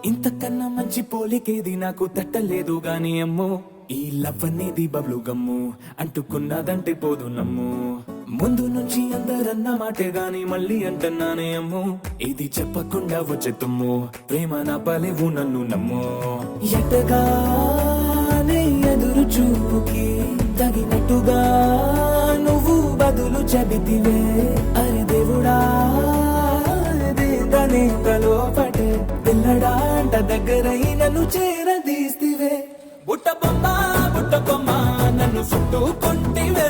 ఇంతకన్నా మంచి పోలికేది నాకు తట్టలేదు గాని అమ్మో, ఈ లవ్ అనేది బబ్లు గమ్ము, అంటుకున్నదంటే పోదు నమ్ము. ముందు నుంచి అందరన్న మాటే గాని మళ్ళీ అంటున్నానే అమ్ము, ఇది చెప్పకుండా వచ్చే తుమ్ము, ప్రేమ నా పలేవు నన్ను నమ్ము. ఎటగానే ఎదురు చూపుకి తగినట్టుగా నువ్వు బదులు చెబితివే. అరే దేవుడా లోపటే పిల్లడాంట దగ్గరై నన్ను చేరదీస్తివే. బుట్ట బొమ్మ నన్ను చుట్టుకుంటివే.